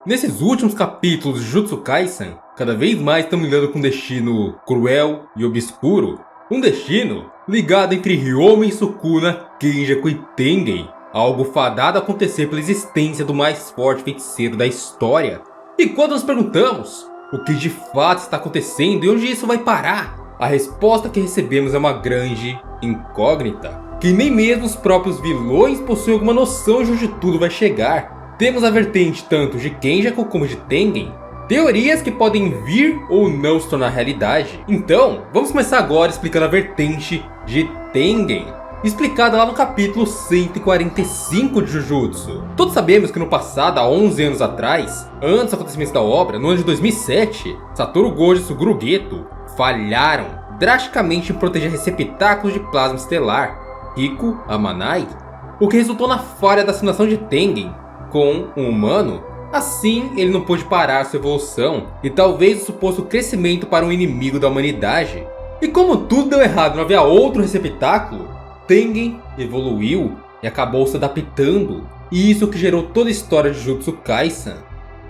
Nesses últimos capítulos de Jujutsu Kaisen, cada vez mais estamos lidando com um destino cruel e obscuro. Um destino ligado entre Ryoma Sukuna, Kenjaku e Tengen. Algo fadado a acontecer pela existência do mais forte feiticeiro da história. E quando nos perguntamos o que de fato está acontecendo e onde isso vai parar, a resposta que recebemos é uma grande incógnita, que nem mesmo os próprios vilões possuem alguma noção de onde tudo vai chegar. Temos a vertente tanto de Kenjaku como de Tengen, teorias que podem vir ou não se tornar realidade. Então, vamos começar agora explicando a vertente de Tengen, explicada lá no capítulo 145 de Jujutsu. Todos sabemos que no passado, há 11 anos atrás, antes dos acontecimentos da obra, no ano de 2007, Satoru Gojo e Suguru Geto falharam drasticamente em proteger receptáculos de plasma estelar, Riku Amanai, o que resultou na falha da assimilação de Tengen com um humano. Assim, ele não pôde parar sua evolução e talvez o suposto crescimento para um inimigo da humanidade. E como tudo deu errado e não havia outro receptáculo, Tengen evoluiu e acabou se adaptando, e isso que gerou toda a história de Jujutsu Kaisen.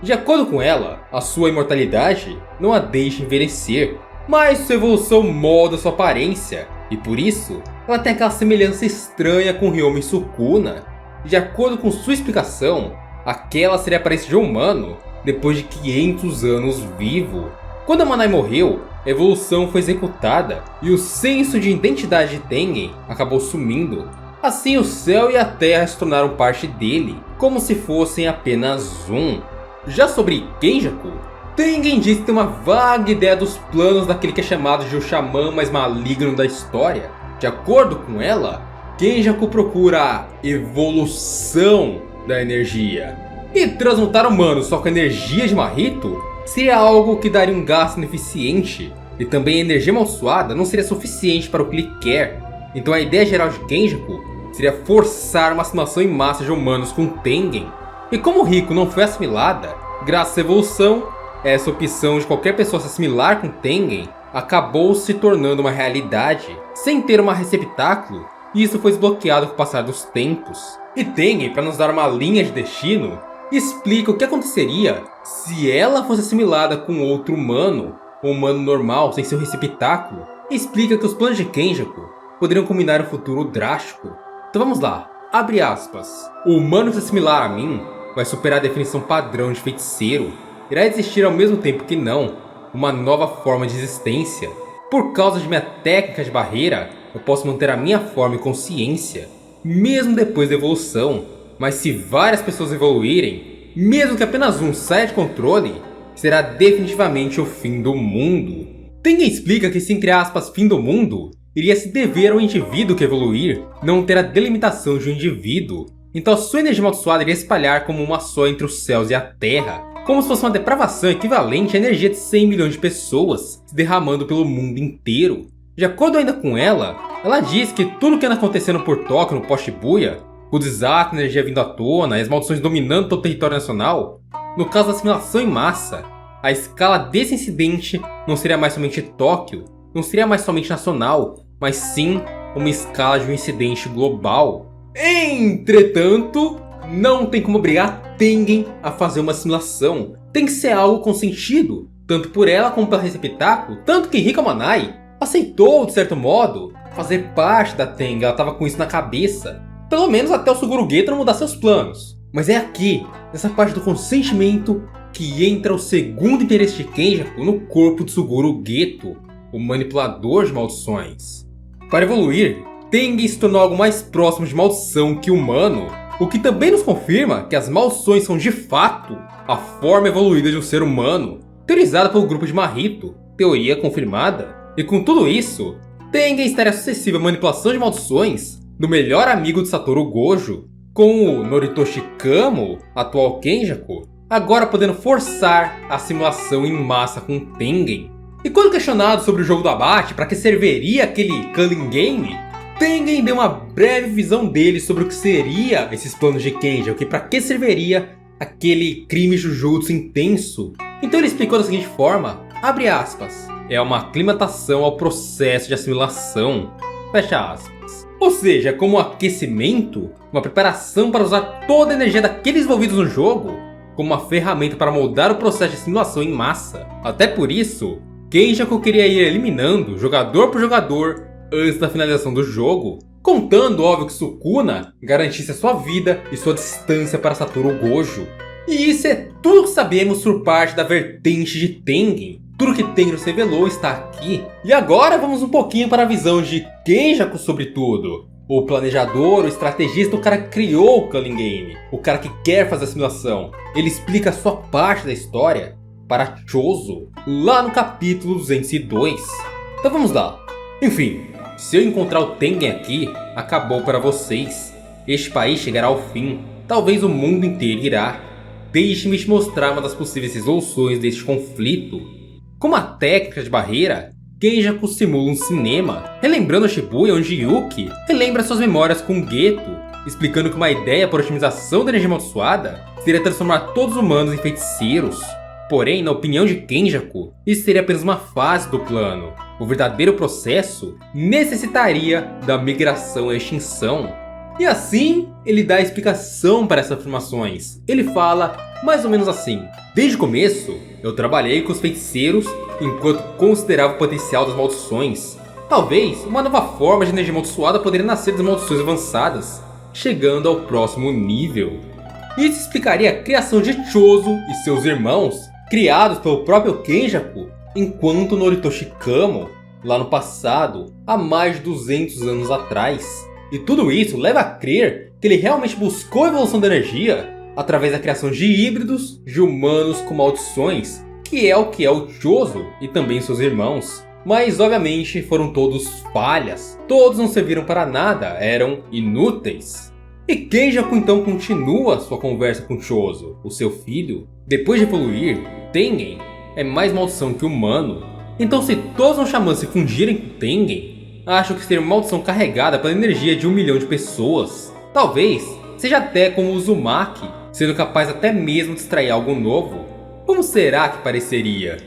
De acordo com ela, a sua imortalidade não a deixa envelhecer, mas sua evolução molda sua aparência, e por isso ela tem aquela semelhança estranha com Ryoma Sukuna. De acordo com sua explicação, aquela seria a aparência de um humano depois de 500 anos vivo. Quando Amanai morreu, a evolução foi executada e o senso de identidade de Tengen acabou sumindo. Assim, o céu e a terra se tornaram parte dele, como se fossem apenas um. Já sobre Kenjaku, Tengen diz que tem uma vaga ideia dos planos daquele que é chamado de o xamã mais maligno da história. De acordo com ela, Kenjaku procura a evolução da energia. E transmutar humanos só com a energia de Mahito seria algo que daria um gasto ineficiente. E também a energia amaldiçoada não seria suficiente para o que ele quer. Então a ideia geral de Kenjaku seria forçar uma assimilação em massa de humanos com Tengen. E como Riku não foi assimilada, graças à evolução, essa opção de qualquer pessoa se assimilar com Tengen acabou se tornando uma realidade, sem ter uma receptáculo, e isso foi desbloqueado com o passar dos tempos. E Tengen, para nos dar uma linha de destino, explica o que aconteceria se ela fosse assimilada com outro humano, um humano normal sem seu receptáculo, e explica que os planos de Kenjaku poderiam culminar em um futuro drástico. Então vamos lá, abre aspas. O humano que se assimilar a mim vai superar a definição padrão de feiticeiro. Irá existir ao mesmo tempo que não, uma nova forma de existência. Por causa de minha técnica de barreira, eu posso manter a minha forma e consciência, mesmo depois da evolução. Mas se várias pessoas evoluírem, mesmo que apenas um saia de controle, será definitivamente o fim do mundo. Tengen explica que esse, entre aspas, fim do mundo iria se dever ao indivíduo que evoluir não ter a delimitação de um indivíduo. Então a sua energia amaldiçoada iria espalhar como uma só entre os céus e a terra, como se fosse uma depravação equivalente à energia de 100 milhões de pessoas se derramando pelo mundo inteiro. De acordo ainda com ela diz que tudo o que anda acontecendo por Tóquio no pós-Shibuya, o desastre, a energia vindo à tona e as maldições dominando todo o território nacional, no caso da assimilação em massa, a escala desse incidente não seria mais somente Tóquio, não seria mais somente nacional, mas sim uma escala de um incidente global. Entretanto, não tem como obrigar Tengen a fazer uma assimilação. Tem que ser algo com sentido, tanto por ela como pelo receptáculo, tanto que Riku Amanai aceitou, de certo modo, fazer parte da Tengen. Ela estava com isso na cabeça, pelo menos até o Suguru Geto não mudar seus planos. Mas é aqui, nessa parte do consentimento, que entra o segundo interesse de Kenjaku no corpo de Suguru Geto, o manipulador de maldições. Para evoluir, Tengen se tornou algo mais próximo de maldição que humano, o que também nos confirma que as maldições são de fato a forma evoluída de um ser humano, teorizada pelo grupo de Mahito, teoria confirmada. E com tudo isso, Tengen estaria suscetível à manipulação de maldições do melhor amigo de Satoru Gojo, com o Noritoshi Kamo, atual Kenjaku, agora podendo forçar a assimilação em massa com Tengen. E quando questionado sobre o jogo do abate, para que serviria aquele Culling Game, Tengen deu uma breve visão dele sobre o que seria esses planos de Kenjaku, para que serviria aquele crime Jujutsu intenso. Então ele explicou da seguinte forma, abre aspas, é uma aclimatação ao processo de assimilação, fecha aspas. Ou seja, como um aquecimento, uma preparação para usar toda a energia daqueles envolvidos no jogo, como uma ferramenta para moldar o processo de simulação em massa. Até por isso, Kenjaku queria ir eliminando jogador por jogador antes da finalização do jogo, contando, óbvio, que Sukuna garantisse a sua vida e sua distância para Satoru Gojo. E isso é tudo que sabemos por parte da vertente de Tengen. Tudo que Tengen nos revelou está aqui. E agora vamos um pouquinho para a visão de Kenjaku sobre tudo. O planejador, o estrategista, o cara que criou o Culling Game. O cara que quer fazer a simulação. Ele explica a sua parte da história para Chozo, lá no capítulo 202. Então vamos lá. Enfim, se eu encontrar o Tengen aqui, acabou para vocês. Este país chegará ao fim. Talvez o mundo inteiro irá. Deixe-me te mostrar uma das possíveis resoluções deste conflito. Com uma técnica de barreira, Kenjaku simula um cinema, relembrando Shibuya, onde Yuki relembra suas memórias com Geto, explicando que uma ideia para otimização da energia amaldiçoada seria transformar todos os humanos em feiticeiros. Porém, na opinião de Kenjaku, isso seria apenas uma fase do plano. O verdadeiro processo necessitaria da migração e extinção. E assim, ele dá explicação para essas afirmações. Ele fala mais ou menos assim: desde o começo, eu trabalhei com os feiticeiros enquanto considerava o potencial das maldições. Talvez uma nova forma de energia amaldiçoada poderia nascer das maldições avançadas, chegando ao próximo nível. Isso explicaria a criação de Chozo e seus irmãos, criados pelo próprio Kenjaku, enquanto Noritoshi Kamo, lá no passado, há mais de 200 anos atrás. E tudo isso leva a crer que ele realmente buscou a evolução da energia através da criação de híbridos de humanos com maldições, que é o Chozo e também seus irmãos. Mas obviamente foram todos falhas, todos não serviram para nada, eram inúteis. E Kenjaku então continua sua conversa com Chozo, o seu filho. Depois de evoluir, Tengen é mais maldição que humano. Então se todos os xamãs se fundirem com Tengen, acho que seria uma maldição carregada pela energia de 1 milhão de pessoas. Talvez seja até como o Uzumaki, sendo capaz até mesmo de extrair algo novo. Como será que pareceria?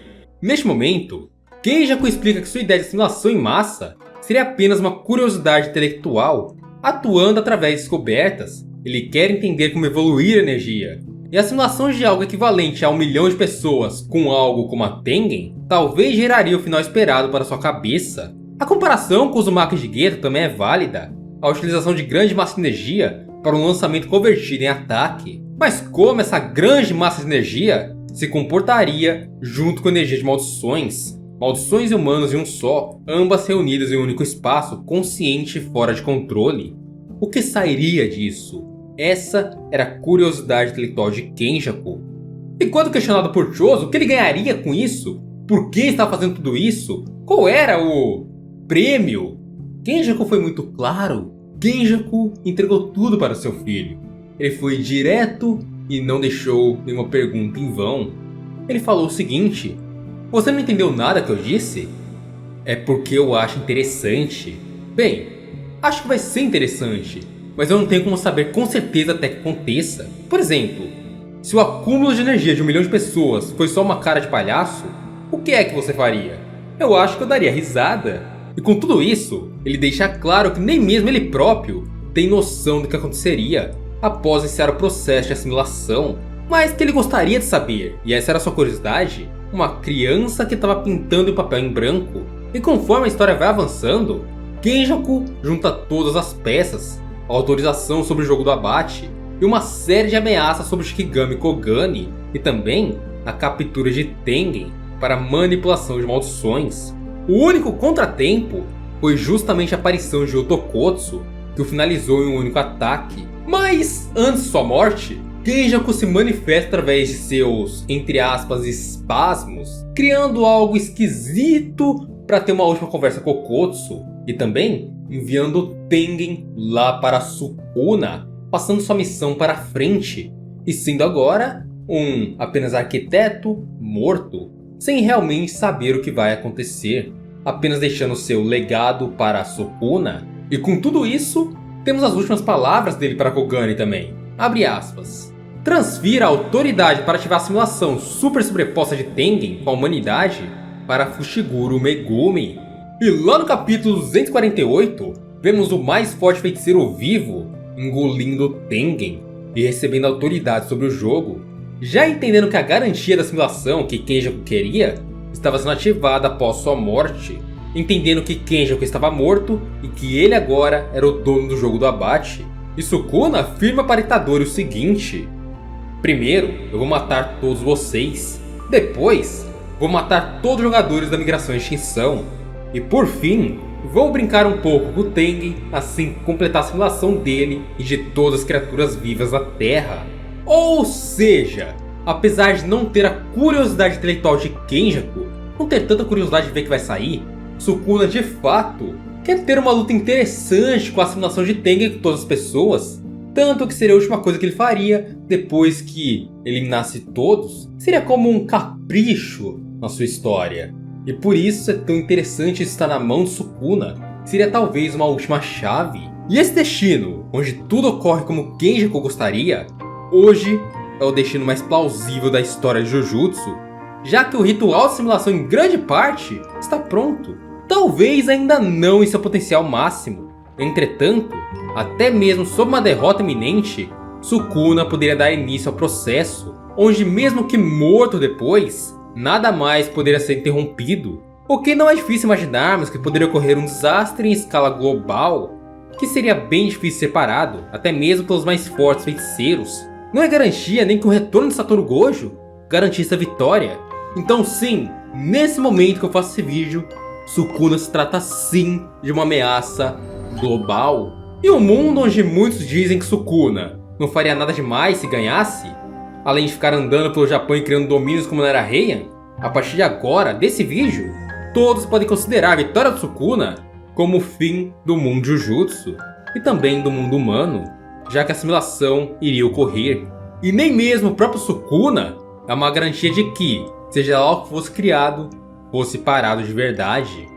Neste momento, Kenjaku explica que sua ideia de simulação em massa seria apenas uma curiosidade intelectual, atuando através de descobertas. Ele quer entender como evoluir a energia. E a simulação de algo equivalente a 1 milhão de pessoas com algo como a Tengen, talvez geraria o final esperado para sua cabeça. A comparação com os Uzumaki de Geto também é válida, a utilização de grande massa de energia para um lançamento convertido em ataque. Mas como essa grande massa de energia se comportaria junto com a energia de maldições? Maldições e humanos em um só, ambas reunidas em um único espaço, consciente e fora de controle. O que sairia disso? Essa era a curiosidade intelectual de Kenjaku. E quando questionado por Chozo, o que ele ganharia com isso? Por que estava fazendo tudo isso? Qual era o prêmio? Kenjaku foi muito claro. Kenjaku entregou tudo para seu filho. Ele foi direto e não deixou nenhuma pergunta em vão. Ele falou o seguinte: você não entendeu nada que eu disse? É porque eu acho interessante. Bem, acho que vai ser interessante, mas eu não tenho como saber com certeza até que aconteça. Por exemplo, se o acúmulo de energia de 1 milhão de pessoas foi só uma cara de palhaço, o que é que você faria? Eu acho que eu daria risada. E com tudo isso, ele deixa claro que nem mesmo ele próprio tem noção do que aconteceria após iniciar o processo de assimilação, mas que ele gostaria de saber, e essa era a sua curiosidade, uma criança que estava pintando em papel em branco. E conforme a história vai avançando, Kenjaku junta todas as peças, a autorização sobre o jogo do abate, e uma série de ameaças sobre Shikigami Kogane, e também a captura de Tengen para manipulação de maldições. O único contratempo foi justamente a aparição de Otokotsu, que o finalizou em um único ataque. Mas, antes de sua morte, Kenjaku se manifesta através de seus, entre aspas, espasmos, criando algo esquisito para ter uma última conversa com Okotsu, e também enviando Tengen lá para Sukuna, passando sua missão para frente, e sendo agora um apenas arquiteto morto, sem realmente saber o que vai acontecer, apenas deixando seu legado para Sukuna. E com tudo isso, temos as últimas palavras dele para Kogane também. Abre aspas. Transfira a autoridade para ativar a simulação super sobreposta de Tengen com a humanidade para Fushiguro Megumi. E lá no capítulo 248, vemos o mais forte feiticeiro vivo engolindo Tengen e recebendo autoridade sobre o jogo. Já entendendo que a garantia da simulação que Kenjaku queria estava sendo ativada após sua morte, entendendo que Kenjaku estava morto e que ele agora era o dono do jogo do abate, e Sukuna afirma para Itadori o seguinte: primeiro, eu vou matar todos vocês. Depois, vou matar todos os jogadores da migração e extinção. E por fim, vou brincar um pouco com o Tengen, assim completar a simulação dele e de todas as criaturas vivas da Terra. Ou seja, apesar de não ter a curiosidade intelectual de Kenjaku, não ter tanta curiosidade de ver o que vai sair, Sukuna de fato quer ter uma luta interessante com a simulação de Tengen com todas as pessoas. Tanto que seria a última coisa que ele faria depois que eliminasse todos. Seria como um capricho na sua história. E por isso é tão interessante estar na mão de Sukuna. Seria talvez uma última chave. E esse destino, onde tudo ocorre como Kenjaku gostaria, hoje é o destino mais plausível da história de Jujutsu, já que o ritual de simulação em grande parte está pronto. Talvez ainda não em seu potencial máximo. Entretanto, até mesmo sob uma derrota iminente, Sukuna poderia dar início ao processo, onde mesmo que morto depois, nada mais poderia ser interrompido. O que não é difícil imaginarmos que poderia ocorrer um desastre em escala global, que seria bem difícil ser parado, até mesmo pelos mais fortes feiticeiros. Não é garantia nem que o retorno de Satoru Gojo garantisse a vitória. Então sim, nesse momento que eu faço esse vídeo, Sukuna se trata sim de uma ameaça global. E um mundo onde muitos dizem que Sukuna não faria nada demais se ganhasse, além de ficar andando pelo Japão e criando domínios como na Era Heian, a partir de agora, desse vídeo, todos podem considerar a vitória de Sukuna como o fim do mundo Jujutsu e também do mundo humano, já que a assimilação iria ocorrer. E nem mesmo o próprio Sukuna é uma garantia de que, seja lá o que fosse criado, fosse parado de verdade.